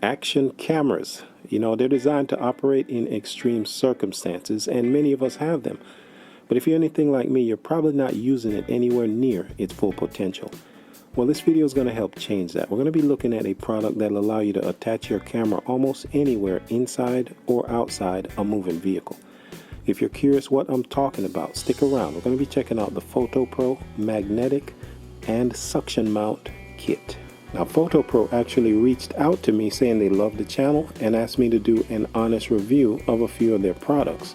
action cameras. You know, they're designed to operate in extreme circumstances, and many of us have them. But if you're anything like me, you're probably not using it anywhere near its full potential. Well, this video is going to help change that. We're going to be looking at a product that will allow you to attach your camera almost anywhere inside or outside a moving vehicle. If you're curious what I'm talking about, stick around. We're going to be checking out the Fotopro magnetic and suction mount kit. Now, Fotopro actually reached out to me saying they love the channel and asked me to do an honest review of a few of their products,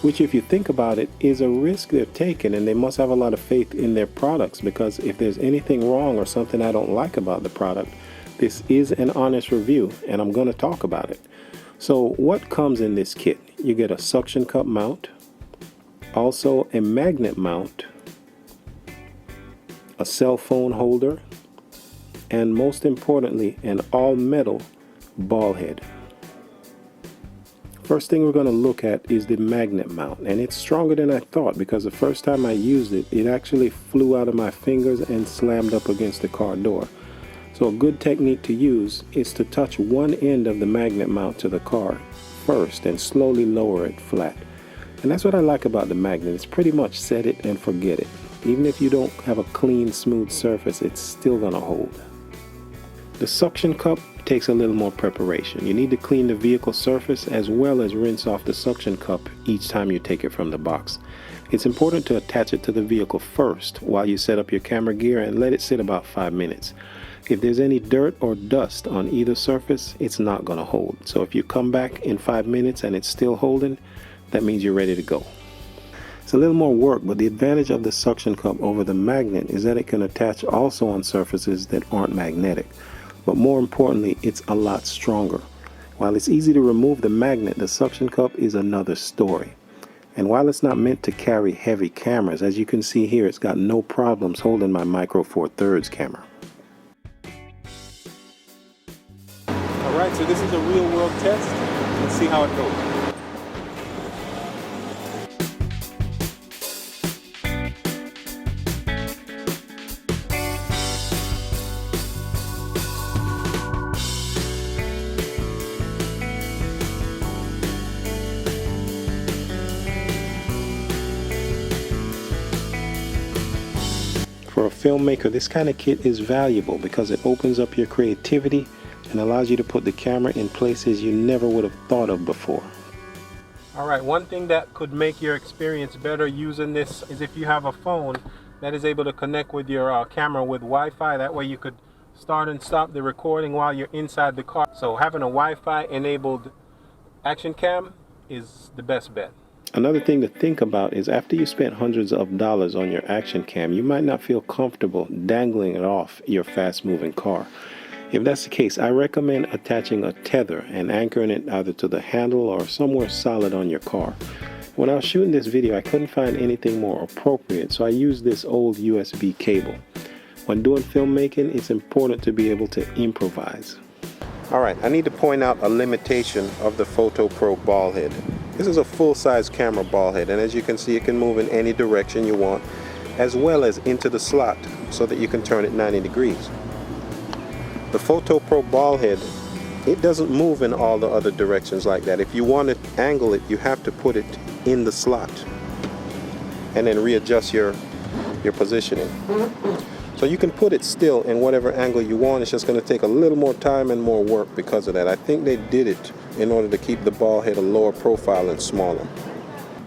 which, if you think about it, is a risk they're taking, and they must have a lot of faith in their products, because if there's anything wrong or something I don't like about the product, this is an honest review and I'm going to talk about it. So what comes in this kit? You get a suction cup mount, also a magnet mount, a cell phone holder, and most importantly, an all-metal ball head. First thing we're going to look at is the magnet mount, and it's stronger than I thought, because the first time I used it, it actually flew out of my fingers and slammed up against the car door. So a good technique to use is to touch one end of the magnet mount to the car first and slowly lower it flat. And that's what I like about the magnet. It's pretty much set it and forget it. Even if you don't have a clean, smooth surface, it's still going to hold. The suction cup takes a little more preparation. You need to clean the vehicle surface as well as rinse off the suction cup each time you take it from the box. It's important to attach it to the vehicle first while you set up your camera gear and let it sit about 5 minutes. If there's any dirt or dust on either surface, it's not going to hold. So if you come back in 5 minutes and it's still holding, that means you're ready to go. It's a little more work, but the advantage of the suction cup over the magnet is that it can attach also on surfaces that aren't magnetic. But more importantly, it's a lot stronger. While it's easy to remove the magnet, the suction cup is another story. And while it's not meant to carry heavy cameras, as you can see here, it's got no problems holding my Micro Four Thirds camera. Alright, so this is a real world test. Let's see how it goes. For a filmmaker, this kind of kit is valuable because it opens up your creativity and allows you to put the camera in places you never would have thought of before. Alright, one thing that could make your experience better using this is if you have a phone that is able to connect with your camera with Wi-Fi. That way you could start and stop the recording while you're inside the car. So having a Wi-Fi enabled action cam is the best bet. Another thing to think about is after you spent hundreds of dollars on your action cam, you might not feel comfortable dangling it off your fast-moving car. If that's the case, I recommend attaching a tether and anchoring it either to the handle or somewhere solid on your car. When I was shooting this video, I couldn't find anything more appropriate, so I used this old USB cable. When doing filmmaking, it's important to be able to improvise. Alright, I need to point out a limitation of the Fotopro ball head. This is a full-size camera ball head, and as you can see, it can move in any direction you want, as well as into the slot so that you can turn it 90 degrees. The Fotopro ball head, it doesn't move in all the other directions like that. If you want to angle it, you have to put it in the slot and then readjust your positioning. So you can put it still in whatever angle you want. It's just going to take a little more time and more work because of that. I think they did it in order to keep the ball head a lower profile and smaller.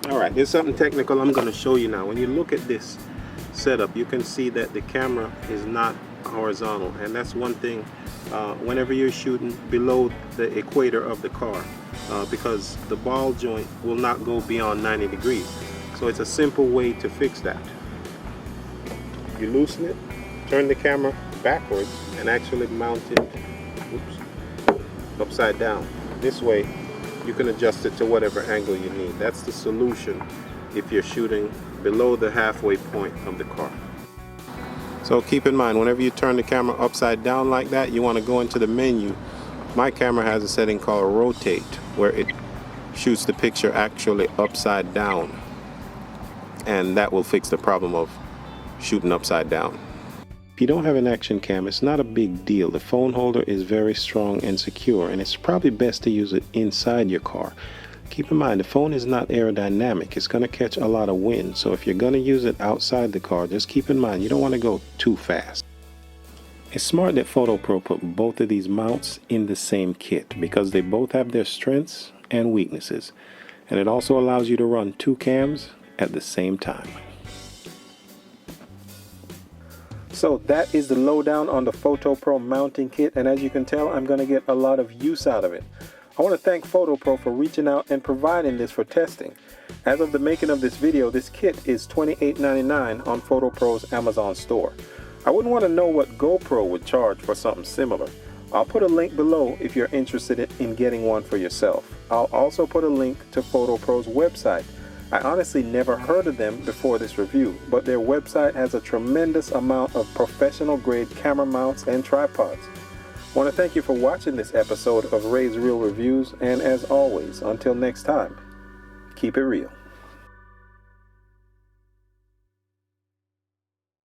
Alright, there's something technical I'm going to show you now. When you look at this setup, you can see that the camera is not horizontal, and that's one thing whenever you're shooting below the equator of the car, because the ball joint will not go beyond 90 degrees. So it's a simple way to fix that. You loosen it, turn the camera backwards, and actually mount it upside down. This way you can adjust it to whatever angle you need. That's the solution if you're shooting below the halfway point of the car. So keep in mind, whenever you turn the camera upside down like that, you want to go into the menu. My camera has a setting called rotate, where it shoots the picture actually upside down, and that will fix the problem of shooting upside down. If you don't have an action cam, it's not a big deal. The phone holder is very strong and secure, and it's probably best to use it inside your car. Keep in mind, the phone is not aerodynamic. It's going to catch a lot of wind, so if you're going to use it outside the car, just keep in mind you don't want to go too fast. It's smart that Fotopro put both of these mounts in the same kit because they both have their strengths and weaknesses, and it also allows you to run two cams at the same time. So that is the lowdown on the Fotopro mounting kit, and as you can tell, I'm going to get a lot of use out of it. I want to thank Fotopro for reaching out and providing this for testing. As of the making of this video, this kit is $28.99 on Fotopro's Amazon store. I wouldn't want to know what GoPro would charge for something similar. I'll put a link below if you're interested in getting one for yourself. I'll also put a link to Fotopro's website. I honestly never heard of them before this review, but their website has a tremendous amount of professional grade camera mounts and tripods. I want to thank you for watching this episode of Ray's Real Reviews, and as always, until next time, keep it real.